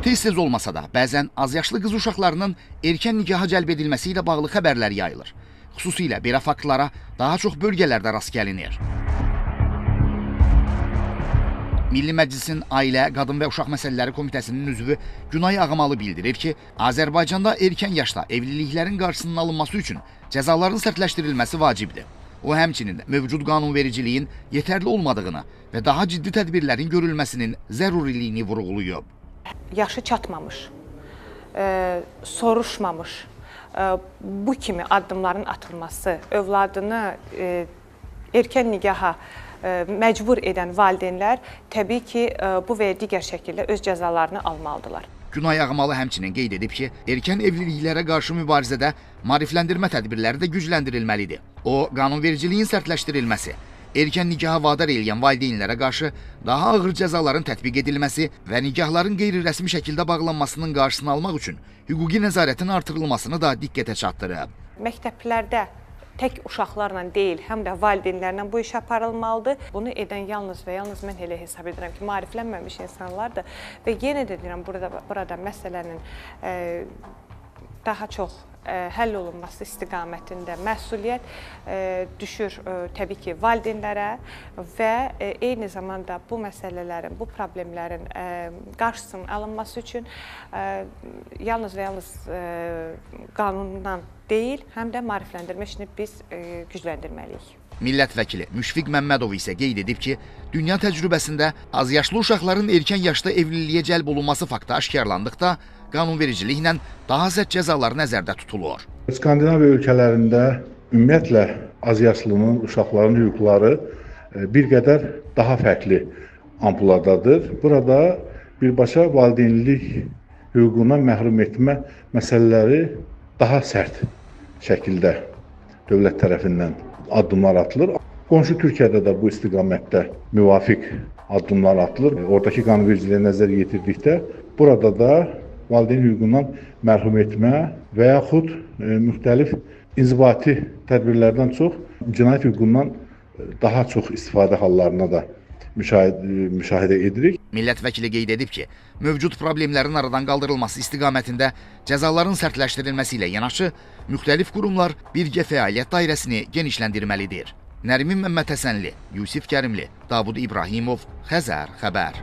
Tez-tez olmasa da bəzən azyaşlı qız uşaqlarının erkən nigaha cəlb edilməsi ilə bağlı xəbərlər yayılır. Xüsusilə belə faktlara daha çox bölgələrdə rast gəlinir. Milli Məclisin Ailə, Qadın və Uşaq Məsələləri Komitəsinin üzvü Günay Ağamalı bildirir ki, Azərbaycanda erkən yaşda evliliklərin qarşısının alınması üçün cəzaların sərtləşdirilməsi vacibdir. O, həmçinin mövcud qanunvericiliyin yetərli olmadığını və daha ciddi tədbirlərin görülməsinin zəruriliyini vurğulayıb. Yaşı çatmamış, soruşmamış, bu kimi addımların atılması, övladını erkən nigaha məcbur edən valideynlər təbii ki, bu və digər şəkildə öz cəzalarını almalıdırlar. Günay Ağamalı həmçinin qeyd edib ki, erkən evliliklərə qarşı mübarizədə maarifləndirmə tədbirləri də gücləndirilməlidir. O, qanunvericiliyin sərtləşdirilməsi, erkən nigaha vadar eləyən valideynlərə qarşı daha ağır cəzaların tətbiq edilməsi və nigahların qeyri-rəsmi şəkildə bağlanmasının qarşısını almaq üçün hüquqi nəzarətin artırılmasını da diqqətə çatdırıb. Məktəblərdə tək uşaqlarla deyil, həm də valideynlərlə bu iş aparılmalıdır. Bunu edən yalnız və yalnız mən elə hesab edirəm ki, maariflənməmiş insanlardır və yenə də deyirəm, burada məsələnin daha çox həll olunması istiqamətində məsuliyyət düşür təbii ki, valideynlərə və eyni zamanda bu məsələlərin, bu problemlərin qarşısının alınması üçün yalnız və yalnız qanundan deyil, həm də maarifləndirmə işini biz gücləndirməliyik. Millət vəkili Müşfiq Məmmədov isə qeyd edib ki, dünya təcrübəsində azyaşlı uşaqların erkən yaşda evliliyə cəlb olunması faktı aşkarlandıqda qanunvericiliklə daha sərt cəzalar nəzərdə tutulur. Skandinaviya ölkələrində ümumiyyətlə azyaşlının, uşaqların hüquqları bir qədər daha fərqli ampuladadır. Burada birbaşa valideynlik hüququndan məhrum etmə məsələləri daha sərt şəkildə dövlət tərəfindən addımlar atılır. Qonşu Türkiyədə də bu istiqamətdə müvafiq addımlar atılır. Oradakı qanunvericiliyə nəzər yetirdikdə burada da valideyn hüququndan məhrum etmə və yaxud müxtəlif inzibati tədbirlərdən çox cinayət hüququndan daha çox istifadə hallarına da müşahidə edirik. Millət vəkili qeyd edib ki, mövcud problemlərin aradan qaldırılması istiqamətində cəzaların sərtləşdirilməsi ilə yanaşı, müxtəlif qurumlar birgə fəaliyyət dairəsini genişləndirməlidir. Nərmin Məmmədhəsənli, Yusif Kərimli, Davud İbrahimov, Xəzər xəbər.